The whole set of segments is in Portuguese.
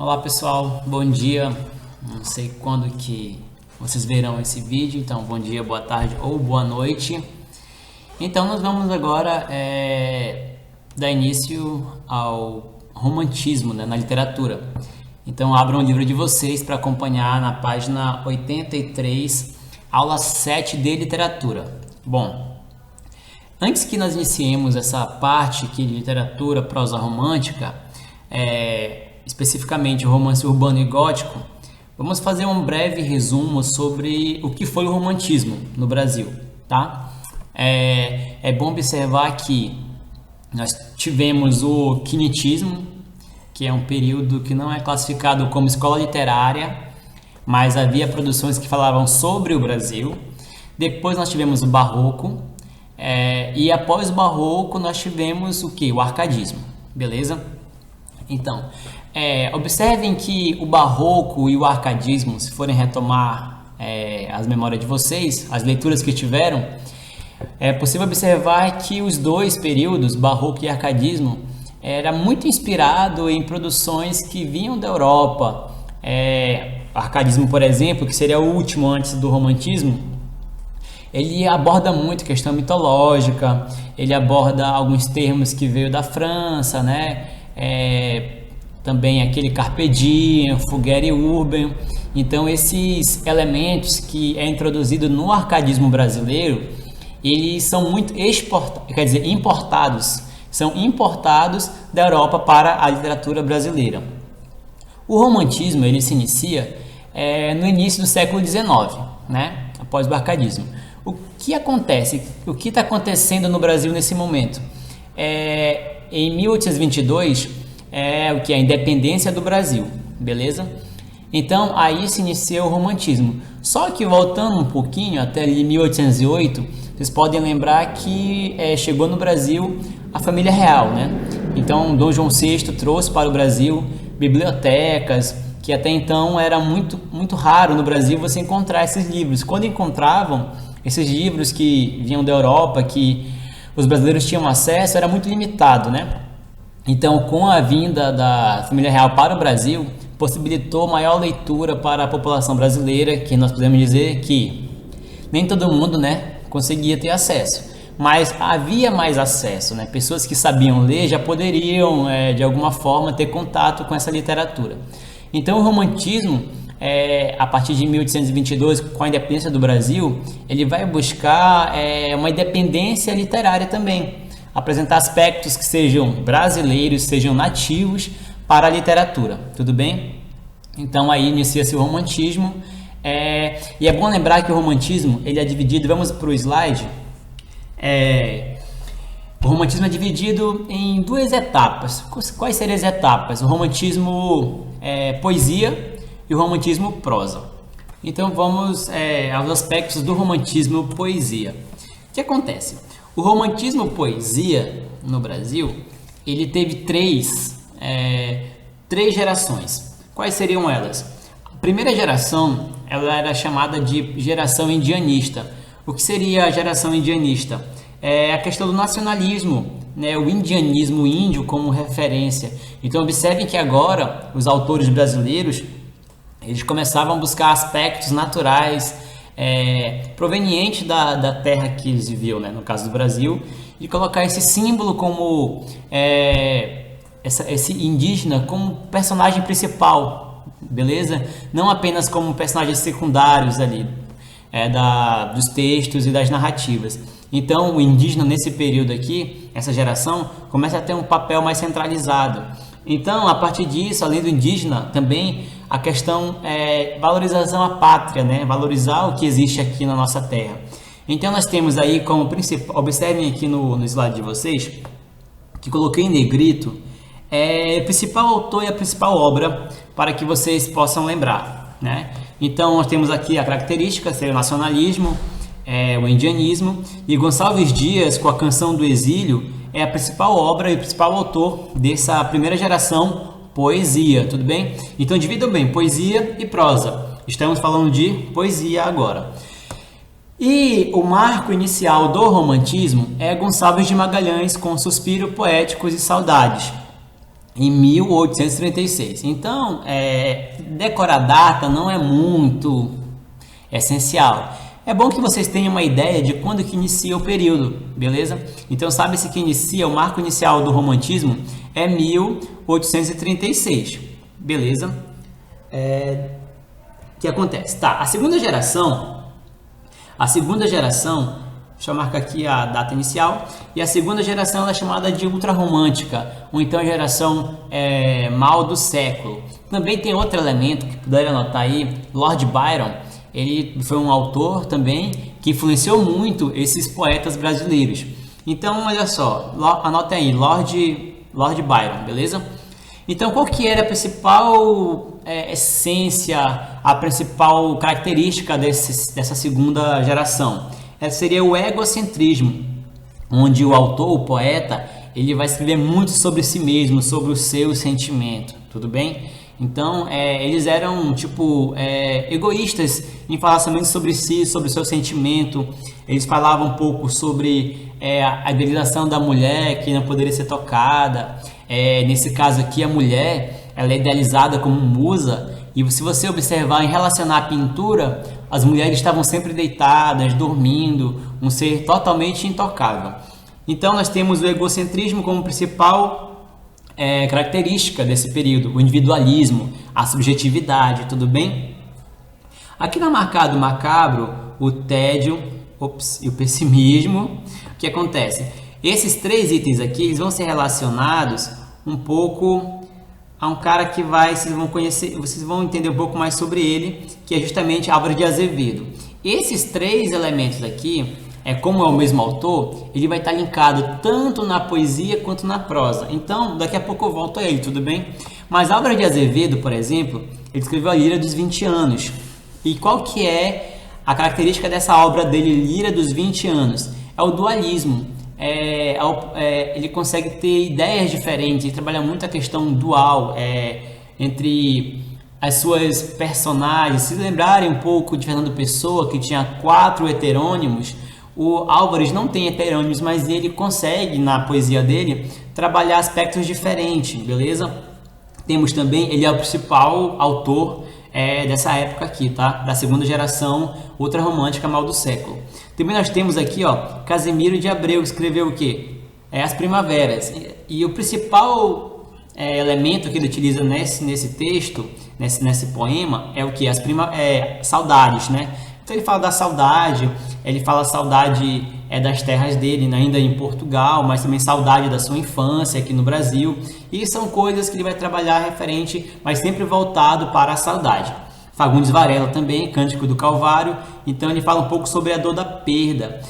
Olá pessoal, bom dia. Não sei quando que vocês verão esse vídeo, então bom dia, boa tarde ou boa noite. Então nós vamos agora dar início ao romantismo, na literatura. Então abram o livro de vocês para acompanhar na página 83, aula 7 de literatura. Bom, antes que nós iniciemos essa parte aqui de literatura, prosa romântica, especificamente o romance urbano e gótico, vamos fazer um breve resumo sobre o que foi o romantismo no Brasil, tá? É bom observar que nós tivemos o quinhentismo, que é um período que não é classificado como escola literária, mas havia produções que falavam sobre o Brasil. Depois nós tivemos o barroco, e após o barroco nós tivemos o que? O arcadismo, beleza? Então, observem que o barroco e o arcadismo, se forem retomar as memórias de vocês, as leituras que tiveram, é possível observar que os dois períodos, barroco e arcadismo, era muito inspirado em produções que vinham da Europa. Arcadismo, por exemplo, que seria o último antes do romantismo, ele aborda muito questão mitológica, ele aborda alguns termos que veio da França, né? Também aquele carpe diem, fugere urbem. Então esses elementos que é introduzido no arcadismo brasileiro, eles são muito importados, são importados da Europa para a literatura brasileira. O romantismo ele se inicia no início do século XIX, né? Após o arcadismo. O que acontece? O que está acontecendo no Brasil nesse momento? Em 1822 o que é a independência do Brasil, beleza? Então aí se inicia o romantismo. Só que voltando um pouquinho até ali 1808, vocês podem lembrar que chegou no Brasil a família real, né? Então Dom João VI trouxe para o Brasil bibliotecas, que até então era muito raro no Brasil você encontrar esses livros. Quando encontravam esses livros que vinham da Europa, que os brasileiros tinham acesso, era muito limitado, né? Então, com a vinda da família real para o Brasil, possibilitou maior leitura para a população brasileira, que nós podemos dizer que nem todo mundo, né, conseguia ter acesso, mas havia mais acesso, né? Pessoas que sabiam ler já poderiam, de alguma forma, ter contato com essa literatura. Então, o romantismo, a partir de 1822, com a independência do Brasil, ele vai buscar uma independência literária também, apresentar aspectos que sejam brasileiros, sejam nativos para a literatura, tudo bem? Então aí inicia-se o romantismo, e é bom lembrar que o romantismo ele é dividido, vamos para o slide, o romantismo é dividido em duas etapas. Quais seriam as etapas? O romantismo poesia e o romantismo prosa. Então vamos aos aspectos do romantismo poesia. O que acontece? O romantismo poesia no Brasil, ele teve três gerações. Quais seriam elas? A primeira geração, ela era chamada de geração indianista. O que seria a geração indianista? É a questão do nacionalismo, né? O indianismo, o índio como referência. Então observem que agora os autores brasileiros, eles começavam a buscar aspectos naturais, proveniente da terra que eles viviam, né? No caso do Brasil, e colocar esse símbolo como esse indígena como personagem principal, beleza? Não apenas como personagens secundários ali dos textos e das narrativas. Então o indígena nesse período aqui, essa geração, começa a ter um papel mais centralizado. Então a partir disso, além do indígena, também a questão valorização à pátria, né? Valorizar o que existe aqui na nossa terra. Então nós temos aí como principal, observem aqui no slide de vocês, que coloquei em negrito, o principal autor e a principal obra, para que vocês possam lembrar, né? Então nós temos aqui a característica, seria o nacionalismo, o indianismo, e Gonçalves Dias, com a Canção do Exílio, é a principal obra e o principal autor dessa primeira geração poesia, tudo bem? Então dividam bem, poesia e prosa. Estamos falando de poesia agora. E o marco inicial do romantismo é Gonçalves de Magalhães com Suspiro, Poéticos e Saudades. em 1836. Então, decorar a data não é muito essencial. É bom que vocês tenham uma ideia de quando que inicia o período, beleza? Então, sabe-se que inicia, o marco inicial do romantismo é 1836, beleza? O que acontece? Tá, a segunda geração, deixa eu marcar aqui a data inicial, e a segunda geração é chamada de ultrarromântica, ou então a geração mal do século. Também tem outro elemento que puderem anotar aí, Lord Byron. Ele foi um autor também que influenciou muito esses poetas brasileiros. Então, olha só, anota aí, Lord Byron, beleza? Então, qual que era a principal essência, a principal característica dessa segunda geração? Seria o egocentrismo, onde o autor, o poeta, ele vai escrever muito sobre si mesmo, sobre o seu sentimento, tudo bem? Então, eles eram, egoístas em falar somente sobre si, sobre o seu sentimento. Eles falavam um pouco sobre a idealização da mulher, que não poderia ser tocada. Nesse caso aqui, a mulher, ela é idealizada como musa. E se você observar em relacionar a pintura, as mulheres estavam sempre deitadas, dormindo, um ser totalmente intocável. Então, nós temos o egocentrismo como principal característica desse período, o individualismo, a subjetividade, tudo bem? Aqui na marcado macabro, o tédio e o pessimismo. O que acontece? Esses três itens aqui, eles vão ser relacionados um pouco a um cara que vocês vão conhecer, vocês vão entender um pouco mais sobre ele, que é justamente Álvaro de Azevedo. Esses três elementos aqui, como é o mesmo autor, ele vai estar linkado tanto na poesia quanto na prosa. Então, daqui a pouco eu volto a ele, tudo bem? Mas Álvaro de Azevedo, por exemplo, ele escreveu a Líra dos 20 anos. E qual que é a característica dessa obra dele, Líra dos 20 anos? É o dualismo. Ele consegue ter ideias diferentes, ele trabalha muito a questão dual entre as suas personagens. Se lembrarem um pouco de Fernando Pessoa, que tinha 4 heterônimos, o Álvares não tem heterônimos, mas ele consegue, na poesia dele, trabalhar aspectos diferentes, beleza? Temos também, ele é o principal autor dessa época aqui, tá? Da segunda geração ultrarromântica mal do século. Também nós temos aqui, Casimiro de Abreu, que escreveu o quê? As Primaveras. E o principal elemento que ele utiliza nesse texto, nesse poema, é o que? Saudades, né? Então ele fala da saudade, ele fala saudade das terras dele, né, ainda em Portugal, mas também saudade da sua infância aqui no Brasil. E são coisas que ele vai trabalhar referente, mas sempre voltado para a saudade. Fagundes Varela também, Cântico do Calvário, então ele fala um pouco sobre a dor da perda.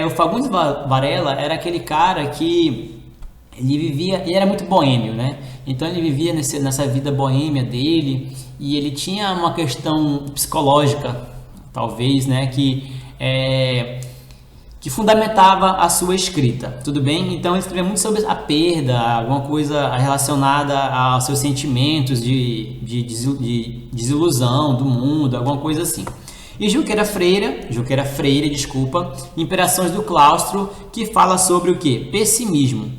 O Fagundes Varela era aquele cara que ele era muito boêmio, né? Então ele vivia nessa vida boêmia dele, e ele tinha uma questão psicológica, talvez, né, que fundamentava a sua escrita, tudo bem? Então ele escrevia muito sobre a perda, alguma coisa relacionada aos seus sentimentos de desilusão do mundo, alguma coisa assim. E Junqueira Freire, Imperações do Claustro, que fala sobre o que? Pessimismo.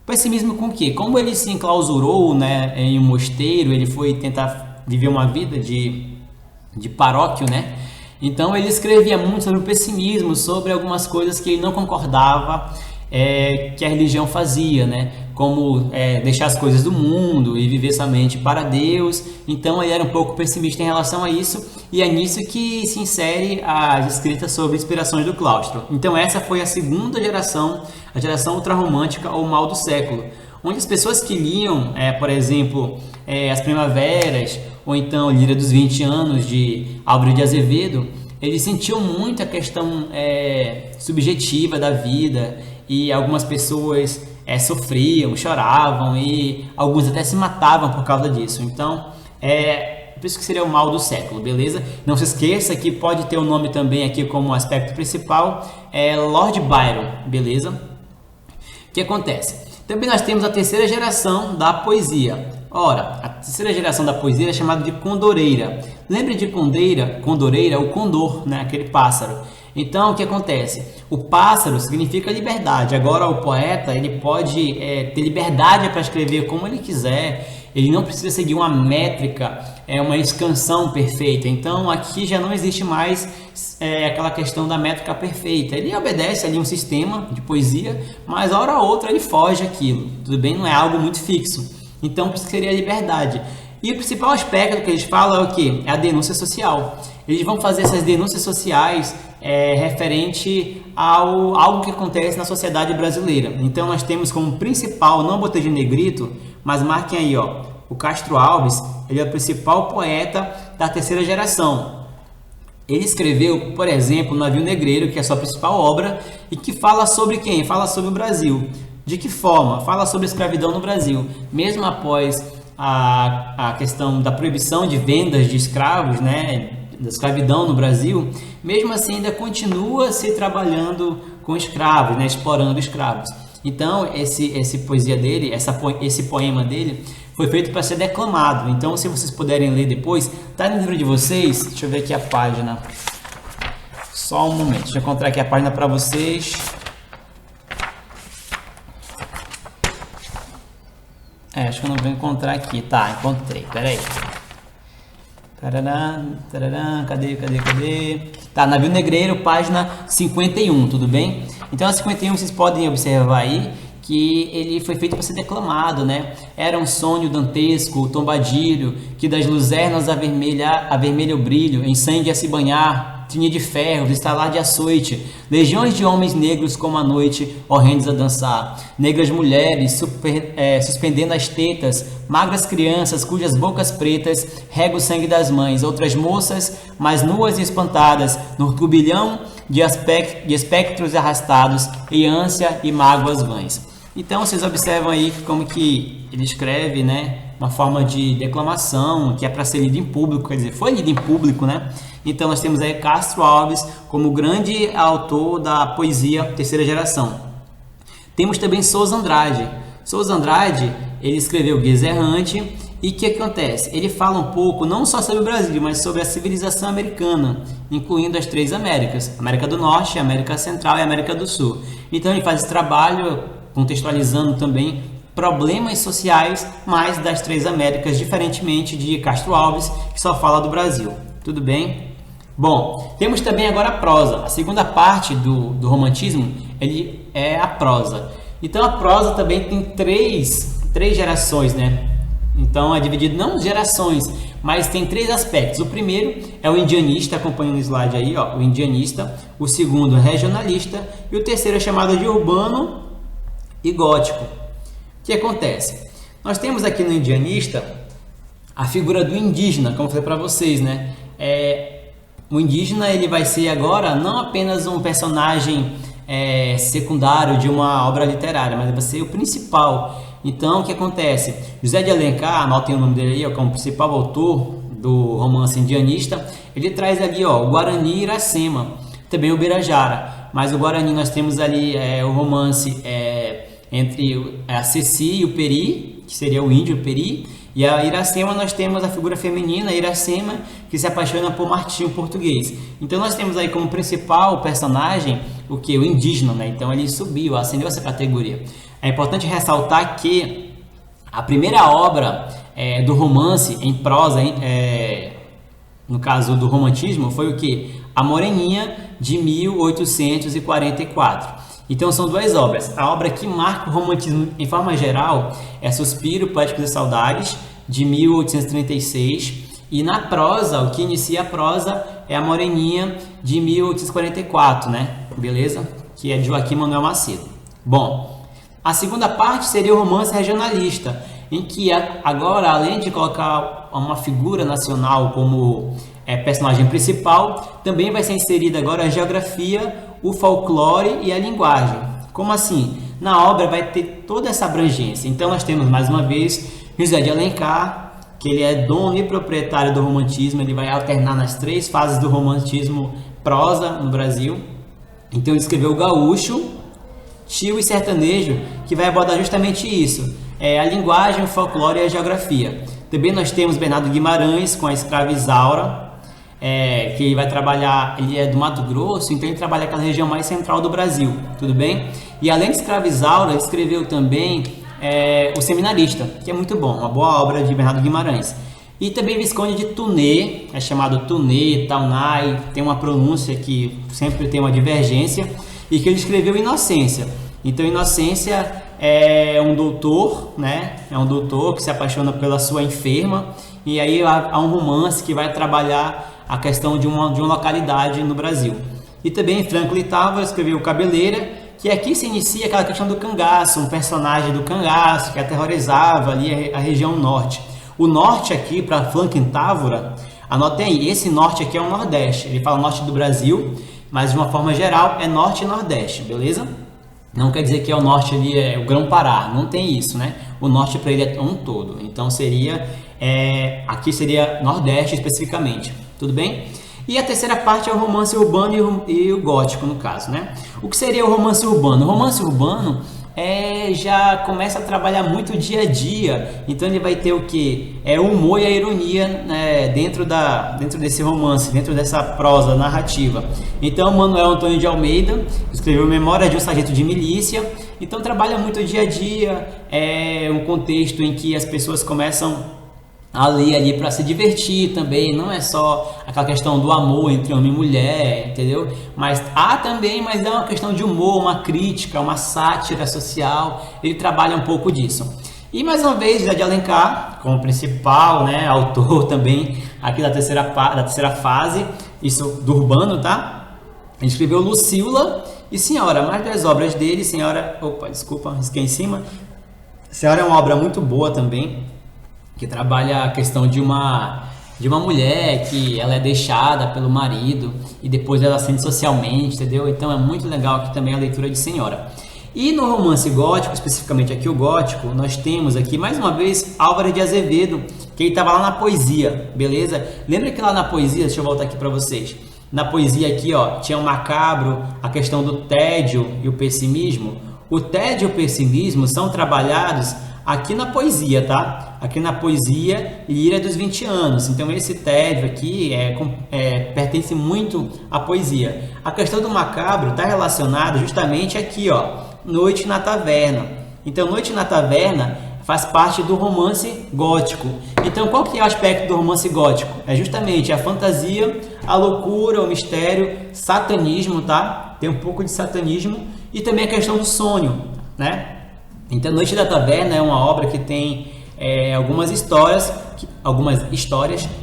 Pessimismo com o quê? Como ele se enclausurou, né, em um mosteiro, ele foi tentar viver uma vida de paróquio, né? Então ele escrevia muito sobre o pessimismo, sobre algumas coisas que ele não concordava que a religião fazia, né? Como deixar as coisas do mundo e viver somente para Deus. Então ele era um pouco pessimista em relação a isso, e é nisso que se insere as escritas sobre Inspirações do Claustro. Então essa foi a segunda geração, a geração ultrarromântica ou mal do século, onde as pessoas que liam, por exemplo, As Primaveras, ou então Líra dos 20 anos de Álvaro de Azevedo, eles sentiam muito a questão subjetiva da vida, e algumas pessoas sofriam, choravam, e alguns até se matavam por causa disso. Então, por isso que seria o mal do século, beleza? Não se esqueça que pode ter o nome também aqui como aspecto principal, Lord Byron, beleza? O que acontece? Também nós temos a terceira geração da poesia. Ora, a terceira geração da poesia é chamada de condoreira. Lembre de condoreira, o condor, né? Aquele pássaro. Então, o que acontece? O pássaro significa liberdade. Agora, o poeta, ele pode ter liberdade para escrever como ele quiser. Ele não precisa seguir uma métrica, uma escansão perfeita. Então, aqui já não existe mais aquela questão da métrica perfeita. Ele obedece ali um sistema de poesia, mas a hora ou outra ele foge aquilo. Tudo bem? Não é algo muito fixo. Então, isso seria a liberdade. E o principal aspecto que eles falam é o quê? É a denúncia social. Eles vão fazer essas denúncias sociais referente ao algo que acontece na sociedade brasileira. Então, nós temos como principal, não botei de negrito, mas marquem aí, ó, o Castro Alves. Ele é o principal poeta da terceira geração. Ele escreveu, por exemplo, o Navio Negreiro, que é a sua principal obra, e que fala sobre quem? Fala sobre o Brasil. De que forma? Fala sobre a escravidão no Brasil. Mesmo após a questão da proibição de vendas de escravos, né, da escravidão no Brasil, mesmo assim ainda continua se trabalhando com escravos, né, explorando escravos. Então, esse poesia dele, esse poema dele, foi feito para ser declamado. Então, se vocês puderem ler depois, tá no livro de vocês. Deixa eu ver aqui a página. Só um momento, deixa eu encontrar aqui a página para vocês. Acho que eu não vou encontrar aqui. Tá, encontrei. Pera aí. Cadê? Tá, Navio Negreiro, página 51, tudo bem? Então, a 51 vocês podem observar aí que ele foi feito para ser declamado, né? Era um sonho dantesco, o tombadilho, que das luzernas a vermelha o brilho, em sangue a se banhar, tinha de ferros, estalar de açoite, legiões de homens negros como a noite, horrendos a dançar, negras mulheres suspendendo as tetas, magras crianças cujas bocas pretas regam o sangue das mães, outras moças mais nuas e espantadas, no turbilhão de espectros arrastados, e ânsia e mágoas vãs. Então vocês observam aí como que ele escreve, né, uma forma de declamação, que é para ser lido em público, quer dizer, foi lido em público, né? Então nós temos aí Castro Alves como grande autor da poesia terceira geração. Temos também Souza Andrade. Souza Andrade, ele escreveu Guisa Errante, e o que acontece? Ele fala um pouco não só sobre o Brasil, mas sobre a civilização americana, incluindo as três Américas, América do Norte, América Central e América do Sul. Então ele faz esse trabalho contextualizando também problemas sociais, mas das três Américas, diferentemente de Castro Alves, que só fala do Brasil. Tudo bem? Bom, temos também agora a prosa. A segunda parte do romantismo, ele é a prosa. Então a prosa também tem três gerações, né? Então é dividido não gerações, mas tem três aspectos. O primeiro é o indianista, acompanhando o slide aí, ó, o indianista. O segundo é regionalista e o terceiro é chamado de urbano e gótico. O que acontece? Nós temos aqui no indianista a figura do indígena, como eu falei para vocês, né? O indígena, ele vai ser agora não apenas um personagem secundário de uma obra literária, mas vai ser o principal. Então, o que acontece? José de Alencar, anotem o nome dele aí, ó, como principal autor do romance indianista, ele traz ali, ó, o Guarani e Iracema, também o Birajara. Mas o Guarani nós temos ali o romance entre a Ceci e o Peri, que seria o índio, o Peri, e a Iracema nós temos a figura feminina, a Iracema, que se apaixona por Martinho português. Então nós temos aí como principal personagem o que? O indígena, né? Então ele subiu, ascendeu essa categoria. É importante ressaltar que a primeira obra do romance em prosa, no caso do romantismo, foi o que? A Moreninha, de 1844. Então são duas obras. A obra que marca o romantismo em forma geral é Suspiro, Poéticos e Saudades, de 1836. E na prosa, o que inicia a prosa é a Moreninha, de 1844, né? Beleza? Que é de Joaquim Manuel Macedo. Bom, a segunda parte seria o romance regionalista, em que agora, além de colocar uma figura nacional como personagem principal, também vai ser inserida agora a geografia, o folclore e a linguagem. Como assim? Na obra vai ter toda essa abrangência. Então nós temos mais uma vez José de Alencar, que ele é dono e proprietário do romantismo, ele vai alternar nas três fases do romantismo prosa no Brasil. Então ele escreveu o gaúcho, tio e sertanejo, que vai abordar justamente isso, a linguagem, o folclore e a geografia. Também nós temos Bernardo Guimarães com a escrava Isaura, que ele vai trabalhar, ele é do Mato Grosso, então ele trabalha aquela região mais central do Brasil, tudo bem? E além de Escrava Isaura, ele escreveu também O Seminarista, que é muito bom, uma boa obra de Bernardo Guimarães. E também Visconde de Tunê, é chamado Tunê, Taunay, tem uma pronúncia que sempre tem uma divergência, e que ele escreveu Inocência. Então Inocência é um doutor, né? É um doutor que se apaixona pela sua enferma, e aí há um romance que vai trabalhar a questão de uma localidade no Brasil. E também Franklin Távora escreveu Cabeleira, que aqui se inicia aquela questão do cangaço, um personagem do cangaço que aterrorizava ali a região norte. O norte aqui, para Franklin Távora, anotem aí, esse norte aqui é o Nordeste. Ele fala norte do Brasil, mas de uma forma geral é norte e nordeste, beleza? Não quer dizer que é o norte ali, é o Grão-Pará, não tem isso, né? O norte para ele é um todo, então seria, aqui seria nordeste especificamente, tudo bem? E a terceira parte é o romance urbano e o gótico, no caso, né? O que seria o romance urbano? O romance urbano já começa a trabalhar muito o dia a dia, então ele vai ter o que? O humor e a ironia, né, dentro desse romance, dentro dessa prosa narrativa. Então Manuel Antônio de Almeida escreveu Memórias de um Sargento de Milícia, então trabalha muito o dia a dia, um contexto em que as pessoas começam a ler ali para se divertir também, não é só aquela questão do amor entre homem e mulher, entendeu? Mas é uma questão de humor, uma crítica, uma sátira social, ele trabalha um pouco disso. E mais uma vez, José de Alencar, como principal, né, autor também aqui da terceira fase, isso do urbano, tá? Ele escreveu Lucila e Senhora, mais das obras dele, Senhora, risquei em cima. Senhora é uma obra muito boa também, que trabalha a questão de uma mulher que ela é deixada pelo marido e depois ela ascende socialmente, entendeu? Então é muito legal aqui também a leitura de Senhora. E no romance gótico, especificamente aqui o gótico, nós temos aqui mais uma vez Álvares de Azevedo, que ele estava lá na poesia, beleza? Lembra que lá na poesia, deixa eu voltar aqui para vocês, na poesia aqui, ó, tinha o macabro, a questão do tédio e o pessimismo. O tédio e o pessimismo são trabalhados aqui na poesia, tá? Aqui na poesia Líria dos 20 anos. Então esse tédio aqui pertence muito à poesia. A questão do macabro está relacionada justamente aqui, ó, Noite na Taverna. Então Noite na Taverna faz parte do romance gótico. Então qual que é o aspecto do romance gótico? É justamente a fantasia, a loucura, o mistério, satanismo, tá? Tem um pouco de satanismo e também a questão do sonho, né? Então, Noite da Taverna é uma obra que tem algumas histórias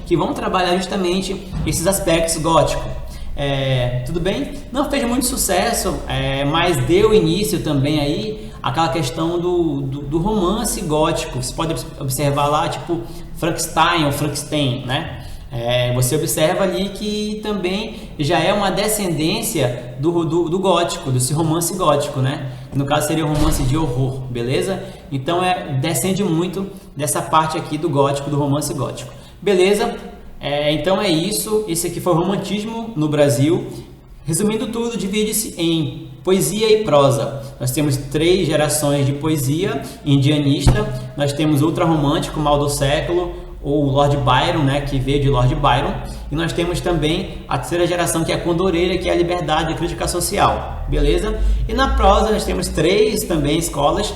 que vão trabalhar justamente esses aspectos góticos. Tudo bem? Não fez muito sucesso, mas deu início também aí àquela questão do romance gótico. Você pode observar lá, tipo, Frankenstein ou Frankenstein, né? Você observa ali que também já é uma descendência do gótico, desse romance gótico, né? No caso seria um romance de horror, beleza? Então descende muito dessa parte aqui do gótico, do romance gótico, beleza? Então é isso, esse aqui foi o romantismo no Brasil. Resumindo tudo, divide-se em poesia e prosa. Nós temos 3 gerações de poesia indianista, nós temos ultrarromântico, Mal do Século, ou Lord Byron, né, que veio de Lord Byron, e nós temos também a terceira geração, que é a Condoreira, que é a liberdade e a crítica social, beleza? E na prosa nós temos 3 também escolas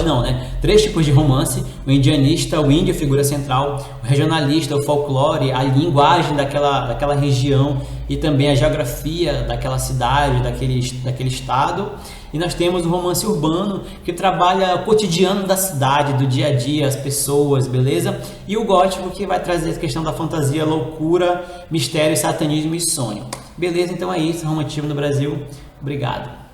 não, né? 3 tipos de romance: o indianista, o índio, figura central, o regionalista, o folclore, a linguagem daquela região e também a geografia daquela cidade, daquele estado. E nós temos o romance urbano, que trabalha o cotidiano da cidade, do dia a dia, as pessoas, beleza? E o gótico, que vai trazer a questão da fantasia, loucura, mistério, satanismo e sonho. Beleza? Então é isso, romantismo no Brasil. Obrigado.